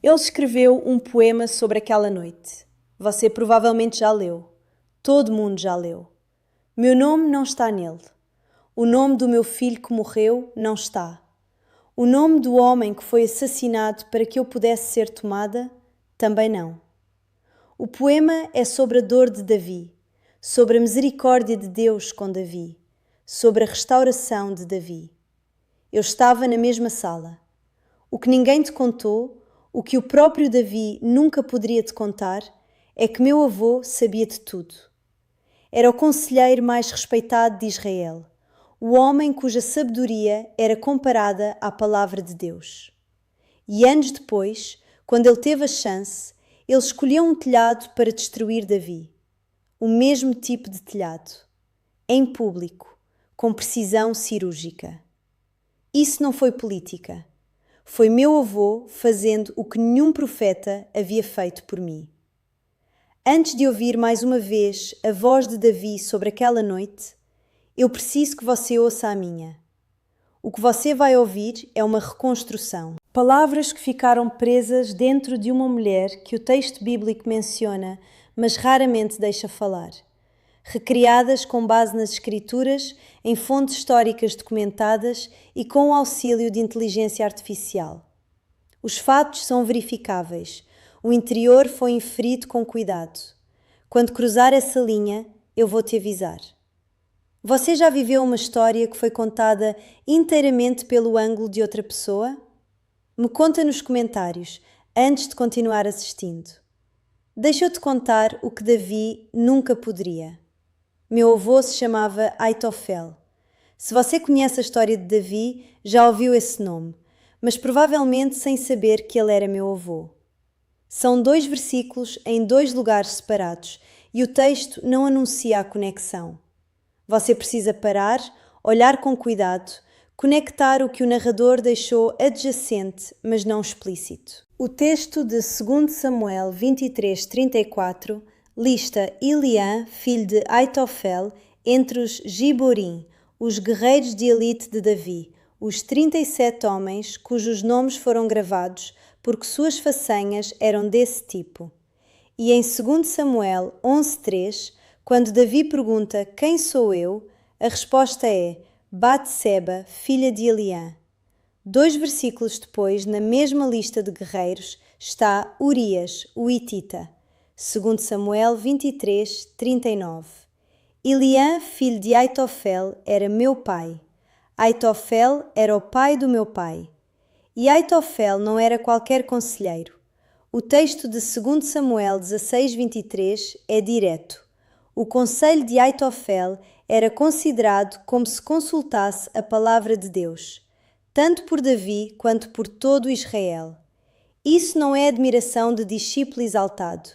Ele escreveu um poema sobre aquela noite. Você provavelmente já leu. Todo mundo já leu. Meu nome não está nele. O nome do meu filho que morreu não está. O nome do homem que foi assassinado para que eu pudesse ser tomada, também não. O poema é sobre a dor de Davi, sobre a misericórdia de Deus com Davi, sobre a restauração de Davi. Eu estava na mesma sala. O que ninguém te contou, o que o próprio Davi nunca poderia te contar, é que meu avô sabia de tudo. Era o conselheiro mais respeitado de Israel, o homem cuja sabedoria era comparada à palavra de Deus. E anos depois, quando ele teve a chance, ele escolheu um telhado para destruir Davi. O mesmo tipo de telhado. Em público, com precisão cirúrgica. Isso não foi política. Foi meu avô fazendo o que nenhum profeta havia feito por mim. Antes de ouvir mais uma vez a voz de Davi sobre aquela noite, eu preciso que você ouça a minha. O que você vai ouvir é uma reconstrução. Palavras que ficaram presas dentro de uma mulher que o texto bíblico menciona, mas raramente deixa falar. Recriadas com base nas escrituras, em fontes históricas documentadas e com o auxílio de inteligência artificial. Os fatos são verificáveis. O interior foi inferido com cuidado. Quando cruzar essa linha, eu vou te avisar. Você já viveu uma história que foi contada inteiramente pelo ângulo de outra pessoa? Me conta nos comentários, antes de continuar assistindo. Deixa eu te contar o que Davi nunca poderia. Meu avô se chamava Aitofel. Se você conhece a história de Davi, já ouviu esse nome, mas provavelmente sem saber que ele era meu avô. São 2 versículos em 2 lugares separados e o texto não anuncia a conexão. Você precisa parar, olhar com cuidado, conectar o que o narrador deixou adjacente, mas não explícito. O texto de 2 Samuel 23:34 lista Eliã, filho de Aitofel, entre os Giborim, os guerreiros de elite de Davi, os 37 homens cujos nomes foram gravados porque suas façanhas eram desse tipo. E em 2 Samuel 11:3, quando Davi pergunta quem sou eu, a resposta é Batseba, filha de Eliã. 2 versículos depois, na mesma lista de guerreiros, está Urias, o Hitita. 2 Samuel 23:39. Eliã, filho de Aitofel, era meu pai. Aitofel era o pai do meu pai. E Aitofel não era qualquer conselheiro. O texto de 2 Samuel 16:23 é direto. O conselho de Aitofel era considerado como se consultasse a palavra de Deus, tanto por Davi quanto por todo Israel. Isso não é admiração de discípulo exaltado.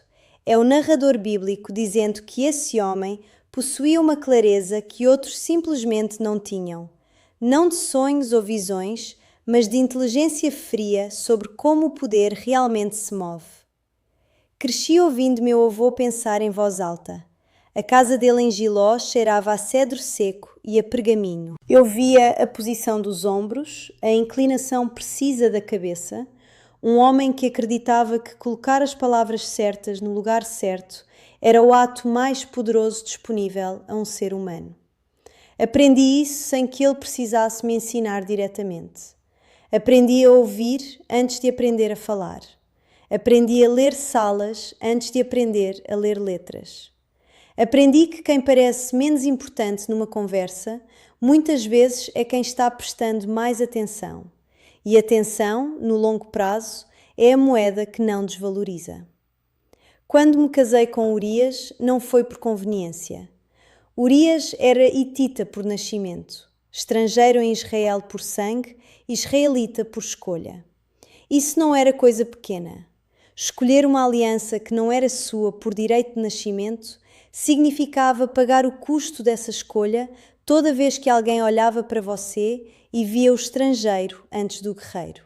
É o narrador bíblico dizendo que esse homem possuía uma clareza que outros simplesmente não tinham. Não de sonhos ou visões, mas de inteligência fria sobre como o poder realmente se move. Cresci ouvindo meu avô pensar em voz alta. A casa dele em Giló cheirava a cedro seco e a pergaminho. Eu via a posição dos ombros, a inclinação precisa da cabeça, um homem que acreditava que colocar as palavras certas no lugar certo era o ato mais poderoso disponível a um ser humano. Aprendi isso sem que ele precisasse me ensinar diretamente. Aprendi a ouvir antes de aprender a falar. Aprendi a ler salas antes de aprender a ler letras. Aprendi que quem parece menos importante numa conversa, muitas vezes é quem está prestando mais atenção. E atenção, no longo prazo, é a moeda que não desvaloriza. Quando me casei com Urias, não foi por conveniência. Urias era hitita por nascimento, estrangeiro em Israel por sangue, israelita por escolha. Isso não era coisa pequena. Escolher uma aliança que não era sua por direito de nascimento significava pagar o custo dessa escolha toda vez que alguém olhava para você e via o estrangeiro antes do guerreiro.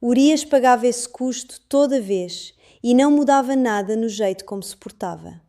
Urias pagava esse custo toda vez e não mudava nada no jeito como se portava.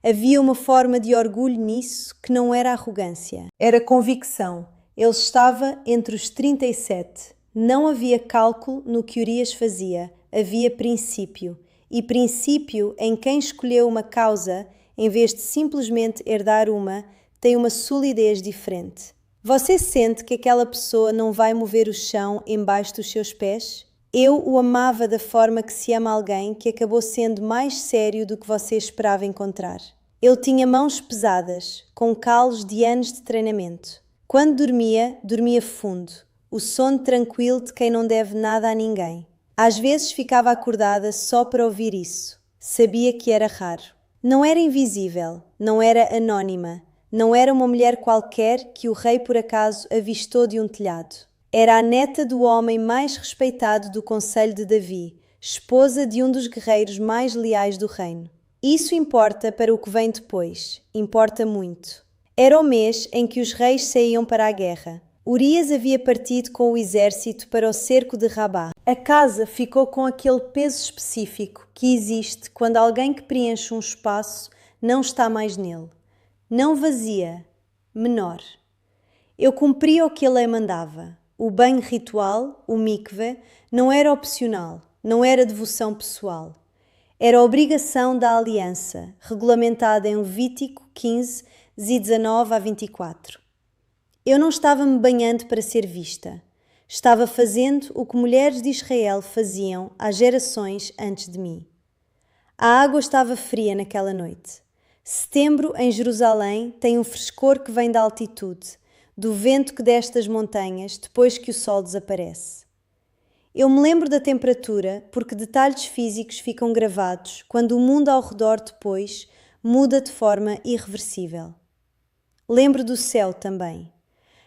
Havia uma forma de orgulho nisso que não era arrogância. Era convicção. Ele estava entre os 37. Não havia cálculo no que Urias fazia, havia princípio, e princípio em quem escolheu uma causa, em vez de simplesmente herdar uma, tem uma solidez diferente. Você sente que aquela pessoa não vai mover o chão embaixo dos seus pés? Eu o amava da forma que se ama alguém que acabou sendo mais sério do que você esperava encontrar. Ele tinha mãos pesadas, com calos de anos de treinamento. Quando dormia, dormia fundo, o sono tranquilo de quem não deve nada a ninguém. Às vezes ficava acordada só para ouvir isso. Sabia que era raro. Não era invisível, não era anónima, não era uma mulher qualquer que o rei por acaso avistou de um telhado. Era a neta do homem mais respeitado do concelho de Davi, esposa de um dos guerreiros mais leais do reino. Isso importa para o que vem depois, importa muito. Era o mês em que os reis saíam para a guerra. Urias havia partido com o exército para o cerco de Rabá. A casa ficou com aquele peso específico que existe quando alguém que preenche um espaço não está mais nele. Não vazia, menor. Eu cumpria o que a lei mandava. O banho ritual, o mikve, não era opcional, não era devoção pessoal. Era a obrigação da aliança, regulamentada em Levítico 15, de 19 a 24. Eu não estava me banhando para ser vista. Estava fazendo o que mulheres de Israel faziam há gerações antes de mim. A água estava fria naquela noite. Setembro, em Jerusalém, tem um frescor que vem da altitude, do vento que desce das montanhas depois que o sol desaparece. Eu me lembro da temperatura porque detalhes físicos ficam gravados quando o mundo ao redor depois muda de forma irreversível. Lembro do céu também.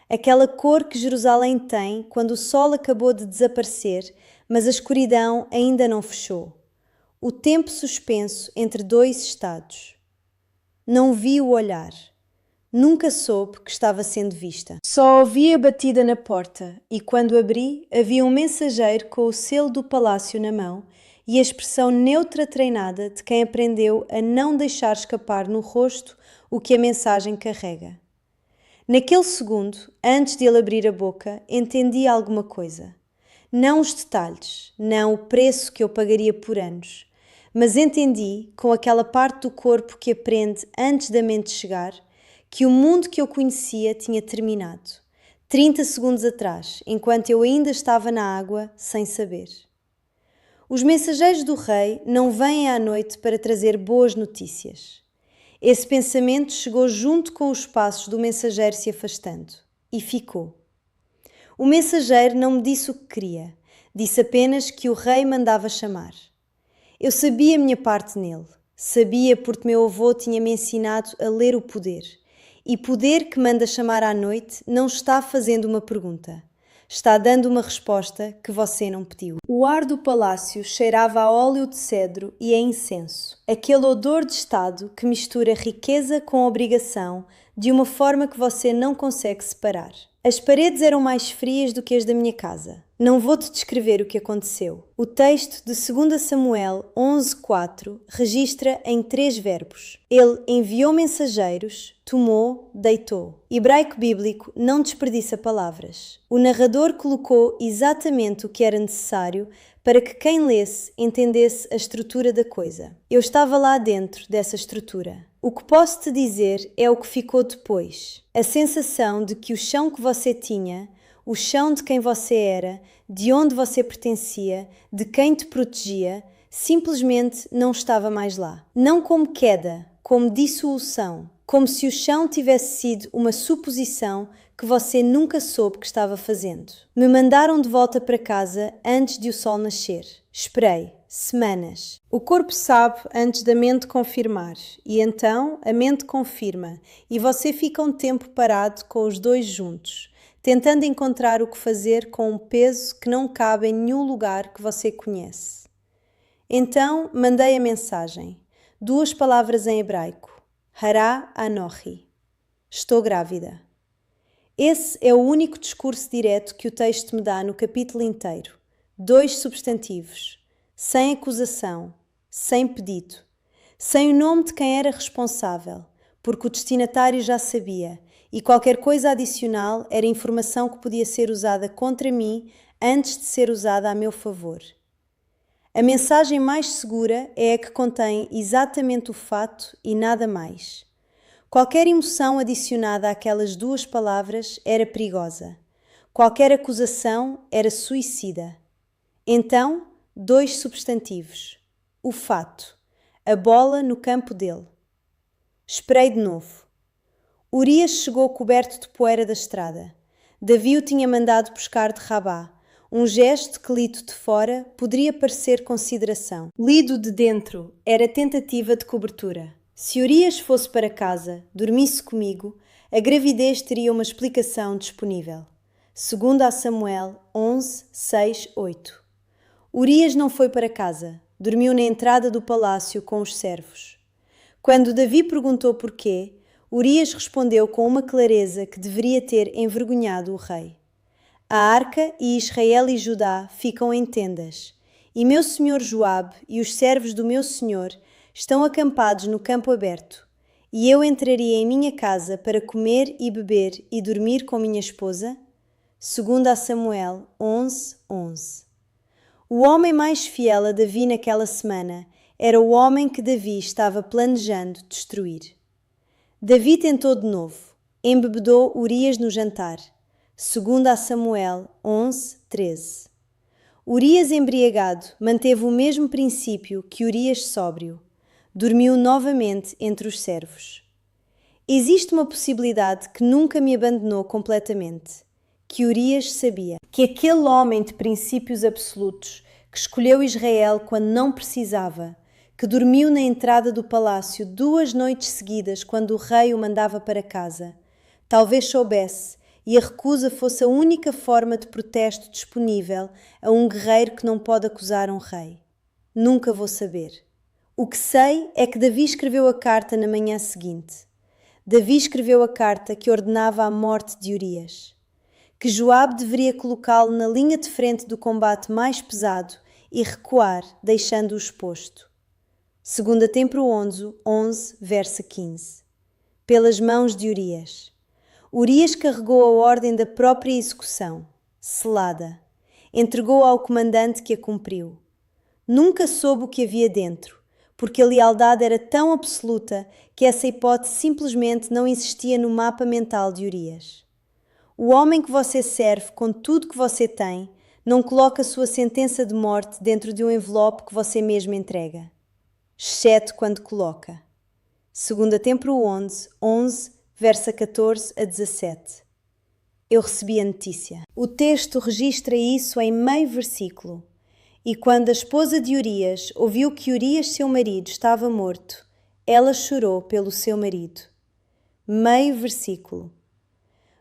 Aquela cor que Jerusalém tem quando o sol acabou de desaparecer, mas a escuridão ainda não fechou. O tempo suspenso entre dois estados. Não vi o olhar. Nunca soube que estava sendo vista. Só ouvi a batida na porta e quando abri havia um mensageiro com o selo do palácio na mão e a expressão neutra treinada de quem aprendeu a não deixar escapar no rosto o que a mensagem carrega. Naquele segundo, antes de ele abrir a boca, entendi alguma coisa. Não os detalhes, não o preço que eu pagaria por anos, mas entendi, com aquela parte do corpo que aprende antes da mente chegar, que o mundo que eu conhecia tinha terminado, 30 segundos atrás, enquanto eu ainda estava na água, sem saber. Os mensageiros do rei não vêm à noite para trazer boas notícias. Esse pensamento chegou junto com os passos do mensageiro se afastando. E ficou. O mensageiro não me disse o que queria. Disse apenas que o rei mandava chamar. Eu sabia a minha parte nele. Sabia porque meu avô tinha me ensinado a ler o poder. E poder que manda chamar à noite não está fazendo uma pergunta. Está dando uma resposta que você não pediu. O ar do palácio cheirava a óleo de cedro e a incenso. Aquele odor de estado que mistura riqueza com obrigação de uma forma que você não consegue separar. As paredes eram mais frias do que as da minha casa. Não vou-te descrever o que aconteceu. O texto de 2 Samuel 11:4 registra em 3 verbos. Ele enviou mensageiros, tomou, deitou. Hebraico bíblico não desperdiça palavras. O narrador colocou exatamente o que era necessário para que quem lesse entendesse a estrutura da coisa. Eu estava lá dentro dessa estrutura. O que posso te dizer é o que ficou depois. A sensação de que o chão que você tinha, o chão de quem você era, de onde você pertencia, de quem te protegia, simplesmente não estava mais lá. Não como queda, como dissolução, como se o chão tivesse sido uma suposição que você nunca soube que estava fazendo. Me mandaram de volta para casa antes de o sol nascer. Esperei. Semanas. O corpo sabe antes da mente confirmar, e então a mente confirma, e você fica um tempo parado com os dois juntos, tentando encontrar o que fazer com um peso que não cabe em nenhum lugar que você conhece. Então mandei a mensagem, 2 palavras em hebraico, Hará Anochi. Estou grávida. Esse é o único discurso direto que o texto me dá no capítulo inteiro. 2 substantivos. Sem acusação, sem pedido, sem o nome de quem era responsável, porque o destinatário já sabia e qualquer coisa adicional era informação que podia ser usada contra mim antes de ser usada a meu favor. A mensagem mais segura é a que contém exatamente o fato e nada mais. Qualquer emoção adicionada àquelas duas palavras era perigosa. Qualquer acusação era suicida. Então, dois substantivos. O fato. A bola no campo dele. Esperei de novo. Urias chegou coberto de poeira da estrada. Davi o tinha mandado buscar de Rabá. Um gesto que, lido de fora, poderia parecer consideração. Lido de dentro, era tentativa de cobertura. Se Urias fosse para casa, dormisse comigo, a gravidez teria uma explicação disponível. Segundo a Samuel 11, 6, 8. Urias não foi para casa, dormiu na entrada do palácio com os servos. Quando Davi perguntou porquê, Urias respondeu com uma clareza que deveria ter envergonhado o rei. A arca e Israel e Judá ficam em tendas, e meu senhor Joabe e os servos do meu senhor estão acampados no campo aberto, e eu entraria em minha casa para comer e beber e dormir com minha esposa? Segundo a Samuel 11, 11. O homem mais fiel a Davi naquela semana era o homem que Davi estava planejando destruir. Davi tentou de novo, embebedou Urias no jantar. Segundo a Samuel 11, 13. Urias embriagado manteve o mesmo princípio que Urias sóbrio. Dormiu novamente entre os servos. Existe uma possibilidade que nunca me abandonou completamente, que Urias sabia. Que aquele homem de princípios absolutos, que escolheu Israel quando não precisava, que dormiu na entrada do palácio 2 noites seguidas quando o rei o mandava para casa, talvez soubesse, e a recusa fosse a única forma de protesto disponível a um guerreiro que não pode acusar um rei. Nunca vou saber. O que sei é que Davi escreveu a carta na manhã seguinte. Davi escreveu a carta que ordenava a morte de Urias. Que Joabe deveria colocá-lo na linha de frente do combate mais pesado e recuar, deixando-o exposto. 2 Templo 11, verso 15. Pelas mãos de Urias. Urias carregou a ordem da própria execução, selada. Entregou-a ao comandante que a cumpriu. Nunca soube o que havia dentro, porque a lealdade era tão absoluta que essa hipótese simplesmente não existia no mapa mental de Urias. O homem que você serve com tudo que você tem não coloca a sua sentença de morte dentro de um envelope que você mesmo entrega. Exceto quando coloca. 2 Templo 11, verso 14 a 17. Eu recebi a notícia. O texto registra isso em meio versículo. E quando a esposa de Urias ouviu que Urias, seu marido, estava morto, ela chorou pelo seu marido. Meio versículo.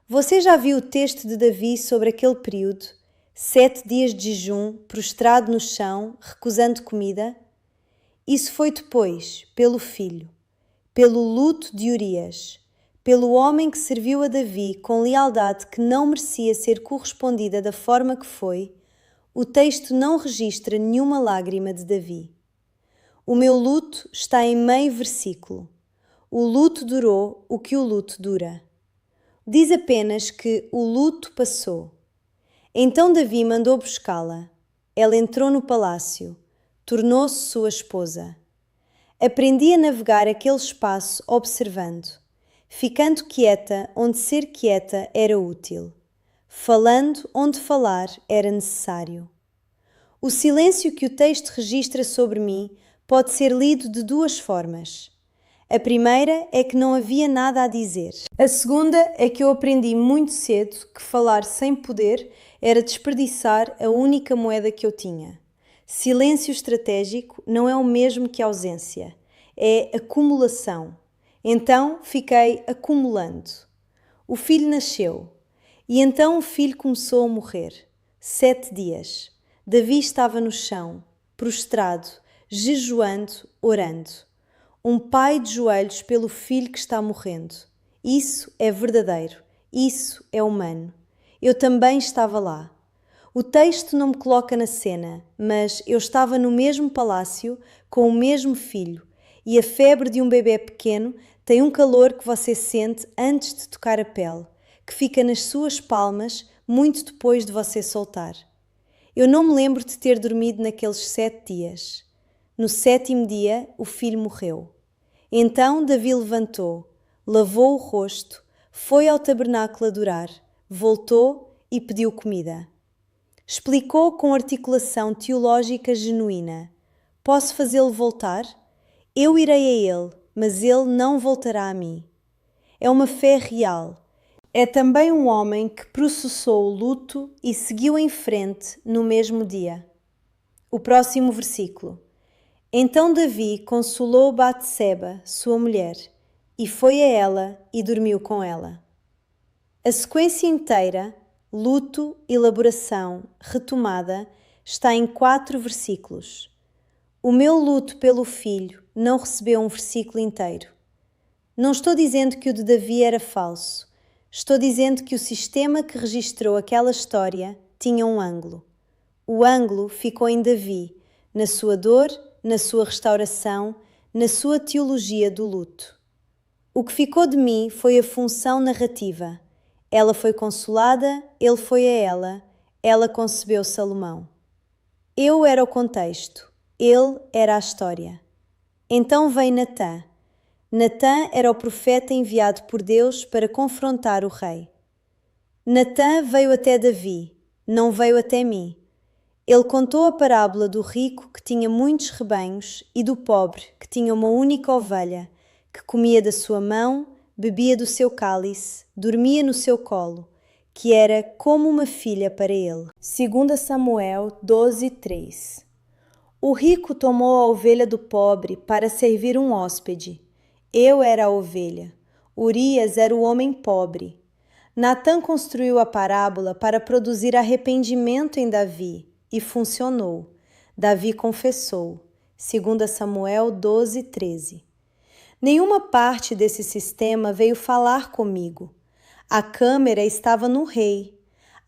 Você já viu o texto de Davi sobre aquele período? 7 dias de jejum, prostrado no chão, recusando comida? Isso foi depois, pelo filho, pelo luto de Urias, pelo homem que serviu a Davi com lealdade que não merecia ser correspondida da forma que foi. O texto não registra nenhuma lágrima de Davi. O meu luto está em meio versículo. O luto durou o que o luto dura. Diz apenas que o luto passou. Então Davi mandou buscá-la. Ela entrou no palácio. Tornou-se sua esposa. Aprendi a navegar aquele espaço observando, ficando quieta onde ser quieta era útil, falando onde falar era necessário. O silêncio que o texto registra sobre mim pode ser lido de 2 formas. A primeira é que não havia nada a dizer. A segunda é que eu aprendi muito cedo que falar sem poder era desperdiçar a única moeda que eu tinha. Silêncio estratégico não é o mesmo que ausência, é acumulação. Então fiquei acumulando. O filho nasceu, e então o filho começou a morrer. 7 dias. Davi estava no chão, prostrado, jejuando, orando. Um pai de joelhos pelo filho que está morrendo. Isso é verdadeiro, isso é humano. Eu também estava lá. O texto não me coloca na cena, mas eu estava no mesmo palácio, com o mesmo filho, e a febre de um bebê pequeno tem um calor que você sente antes de tocar a pele, que fica nas suas palmas muito depois de você soltar. Eu não me lembro de ter dormido naqueles 7 dias. No 7º dia, o filho morreu. Então Davi levantou, lavou o rosto, foi ao tabernáculo adorar, voltou e pediu comida. Explicou com articulação teológica genuína: posso fazê-lo voltar? Eu irei a ele, mas ele não voltará a mim. É uma fé real. É também um homem que processou o luto e seguiu em frente no mesmo dia. O próximo versículo. Então Davi consolou Batseba, sua mulher, e foi a ela e dormiu com ela. A sequência inteira, luto, elaboração, retomada, está em 4 versículos. O meu luto pelo filho não recebeu um versículo inteiro. Não estou dizendo que o de Davi era falso. Estou dizendo que o sistema que registrou aquela história tinha um ângulo. O ângulo ficou em Davi, na sua dor, na sua restauração, na sua teologia do luto. O que ficou de mim foi a função narrativa. Ela foi consolada, ele foi a ela concebeu Salomão. Eu era o contexto, ele era a história. Então veio Natã. Natã era o profeta enviado por Deus para confrontar o rei. Natã veio até Davi, não veio até mim. Ele contou a parábola do rico que tinha muitos rebanhos e do pobre que tinha uma única ovelha, que comia da sua mão, bebia do seu cálice, dormia no seu colo, que era como uma filha para ele. 2 Samuel 12:3. O rico tomou a ovelha do pobre para servir um hóspede. Eu era a ovelha. Urias era o homem pobre. Natã construiu a parábola para produzir arrependimento em Davi, e funcionou. Davi confessou. 2 Samuel 12:13. Nenhuma parte desse sistema veio falar comigo. A câmera estava no rei.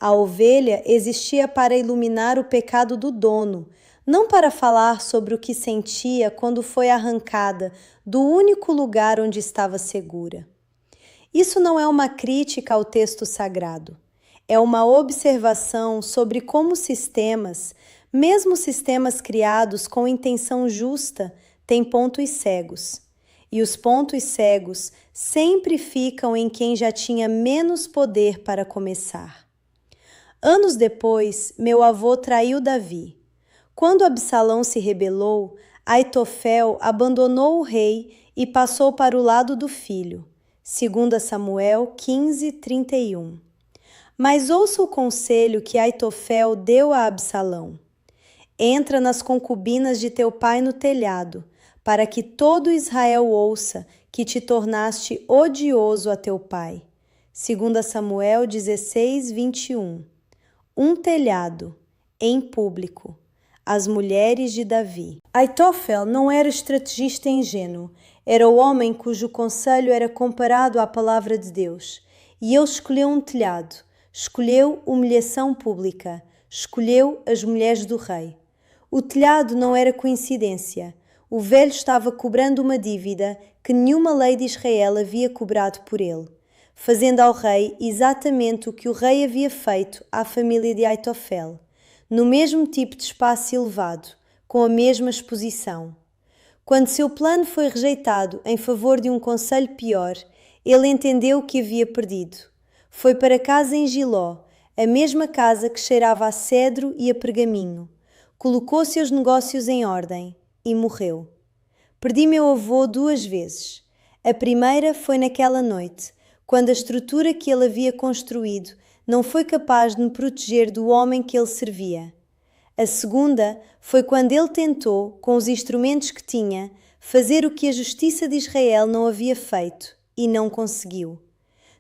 A ovelha existia para iluminar o pecado do dono, não para falar sobre o que sentia quando foi arrancada do único lugar onde estava segura. Isso não é uma crítica ao texto sagrado. É uma observação sobre como sistemas, mesmo sistemas criados com intenção justa, têm pontos cegos. E os pontos cegos sempre ficam em quem já tinha menos poder para começar. Anos depois, meu avô traiu Davi. Quando Absalão se rebelou, Aitofel abandonou o rei e passou para o lado do filho. 2 Samuel 15:31. Mas ouça o conselho que Aitofel deu a Absalão. Entra nas concubinas de teu pai no telhado, para que todo Israel ouça que te tornaste odioso a teu pai. 2 Samuel 16:21. Um telhado, em público. As mulheres de Davi. Aitofel não era estrategista ingênuo, era o homem cujo conselho era comparado à palavra de Deus. E ele escolheu um telhado, escolheu humilhação pública, escolheu as mulheres do rei. O telhado não era coincidência. O velho estava cobrando uma dívida que nenhuma lei de Israel havia cobrado por ele, fazendo ao rei exatamente o que o rei havia feito à família de Aitofel, no mesmo tipo de espaço elevado, com a mesma exposição. Quando seu plano foi rejeitado em favor de um conselho pior, ele entendeu o que havia perdido. Foi para casa em Giló, a mesma casa que cheirava a cedro e a pergaminho. Colocou seus negócios em ordem e morreu. Perdi meu avô 2 vezes. A primeira foi naquela noite, quando a estrutura que ele havia construído não foi capaz de me proteger do homem que ele servia. A segunda foi quando ele tentou, com os instrumentos que tinha, fazer o que a justiça de Israel não havia feito e não conseguiu.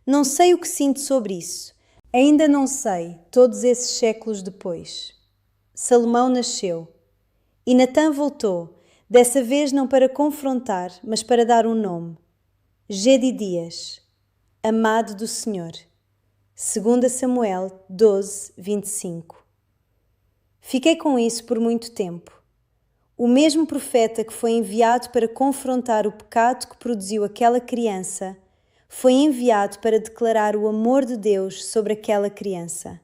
Não sei o que sinto sobre isso. Ainda não sei, todos esses séculos depois. Salomão nasceu. E Natã voltou, dessa vez não para confrontar, mas para dar um nome. Gedidias, amado do Senhor. 2 Samuel 12:25. Fiquei com isso por muito tempo. O mesmo profeta que foi enviado para confrontar o pecado que produziu aquela criança, foi enviado para declarar o amor de Deus sobre aquela criança.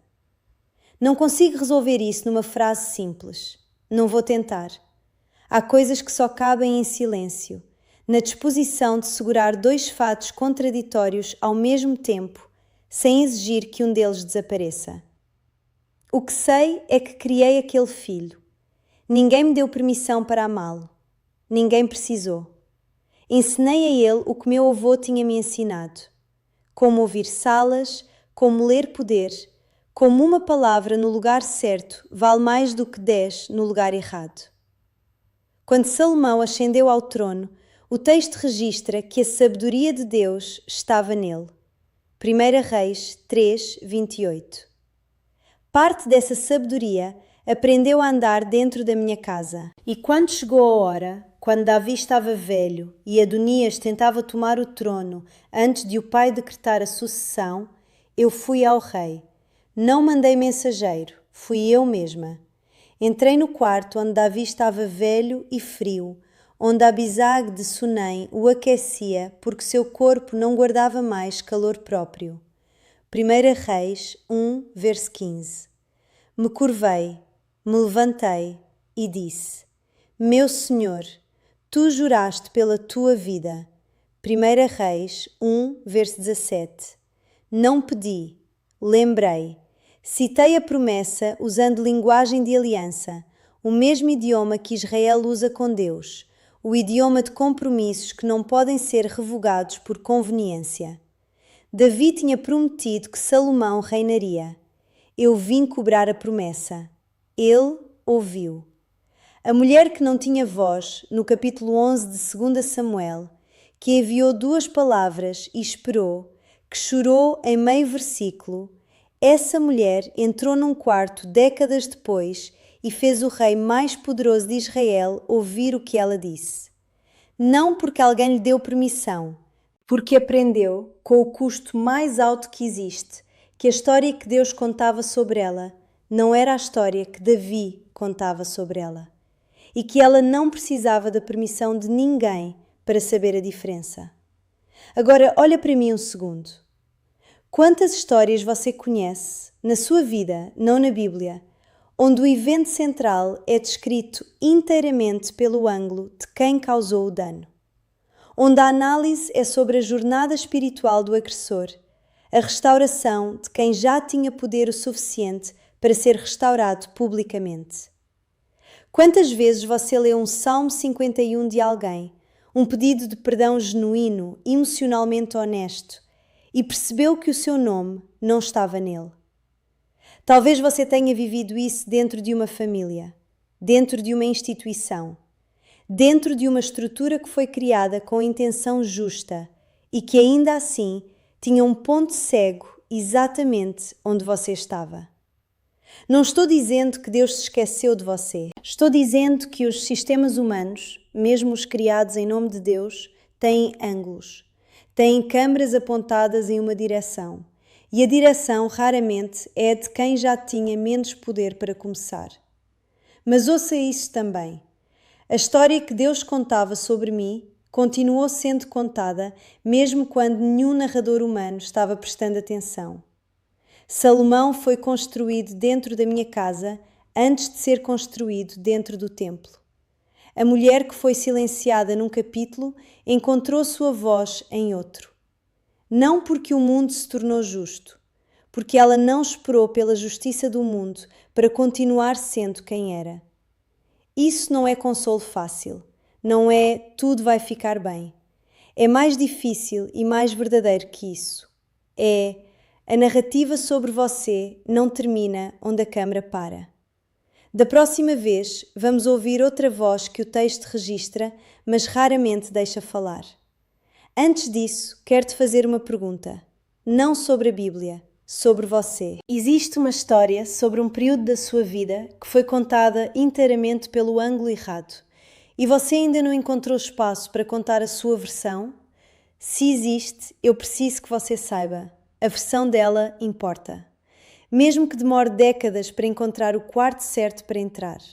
Não consigo resolver isso numa frase simples. Não vou tentar. Há coisas que só cabem em silêncio, na disposição de segurar dois fatos contraditórios ao mesmo tempo, sem exigir que um deles desapareça. O que sei é que criei aquele filho. Ninguém me deu permissão para amá-lo. Ninguém precisou. Ensinei a ele o que meu avô tinha me ensinado. Como ouvir salas, como ler poder, como uma palavra no lugar certo vale mais do que 10 no lugar errado. Quando Salomão ascendeu ao trono, o texto registra que a sabedoria de Deus estava nele. 1 Reis 3, 28. Parte dessa sabedoria aprendeu a andar dentro da minha casa. E quando chegou a hora, quando Davi estava velho e Adonias tentava tomar o trono antes de o pai decretar a sucessão, eu fui ao rei. Não mandei mensageiro, fui eu mesma. Entrei no quarto onde Davi estava velho e frio, onde Abisag de Sunem o aquecia porque seu corpo não guardava mais calor próprio. 1 Reis 1, verso 15. Me curvei, me levantei e disse: Meu Senhor, tu juraste pela tua vida. 1 Reis 1, verso 17. Não pedi, lembrei. Citei a promessa usando linguagem de aliança, o mesmo idioma que Israel usa com Deus, o idioma de compromissos que não podem ser revogados por conveniência. Davi tinha prometido que Salomão reinaria. Eu vim cobrar a promessa. Ele ouviu. A mulher que não tinha voz, no capítulo 11 de 2 Samuel, que enviou 2 palavras e esperou, que chorou em meio versículo, essa mulher entrou num quarto décadas depois e fez o rei mais poderoso de Israel ouvir o que ela disse. Não porque alguém lhe deu permissão, porque aprendeu, com o custo mais alto que existe, que a história que Deus contava sobre ela não era a história que Davi contava sobre ela, e que ela não precisava da permissão de ninguém para saber a diferença. Agora, olha para mim um segundo. Quantas histórias você conhece, na sua vida, não na Bíblia, onde o evento central é descrito inteiramente pelo ângulo de quem causou o dano? Onde a análise é sobre a jornada espiritual do agressor, a restauração de quem já tinha poder o suficiente para ser restaurado publicamente. Quantas vezes você leu um Salmo 51 de alguém, um pedido de perdão genuíno, emocionalmente honesto, e percebeu que o seu nome não estava nele? Talvez você tenha vivido isso dentro de uma família, dentro de uma instituição, dentro de uma estrutura que foi criada com intenção justa e que ainda assim tinha um ponto cego exatamente onde você estava. Não estou dizendo que Deus se esqueceu de você. Estou dizendo que os sistemas humanos, mesmo os criados em nome de Deus, têm ângulos. Têm câmaras apontadas em uma direção. E a direção, raramente, é a de quem já tinha menos poder para começar. Mas ouça isso também. A história que Deus contava sobre mim continuou sendo contada mesmo quando nenhum narrador humano estava prestando atenção. Salomão foi construído dentro da minha casa antes de ser construído dentro do templo. A mulher que foi silenciada num capítulo encontrou sua voz em outro. Não porque o mundo se tornou justo, porque ela não esperou pela justiça do mundo para continuar sendo quem era. Isso não é consolo fácil, não é tudo vai ficar bem. É mais difícil e mais verdadeiro que isso. A narrativa sobre você não termina onde a câmara para. Da próxima vez, vamos ouvir outra voz que o texto registra, mas raramente deixa falar. Antes disso, quero-te fazer uma pergunta. Não sobre a Bíblia, sobre você. Existe uma história sobre um período da sua vida que foi contada inteiramente pelo ângulo errado e você ainda não encontrou espaço para contar a sua versão? Se existe, eu preciso que você saiba. A versão dela importa. Mesmo que demore décadas para encontrar o quarto certo para entrar.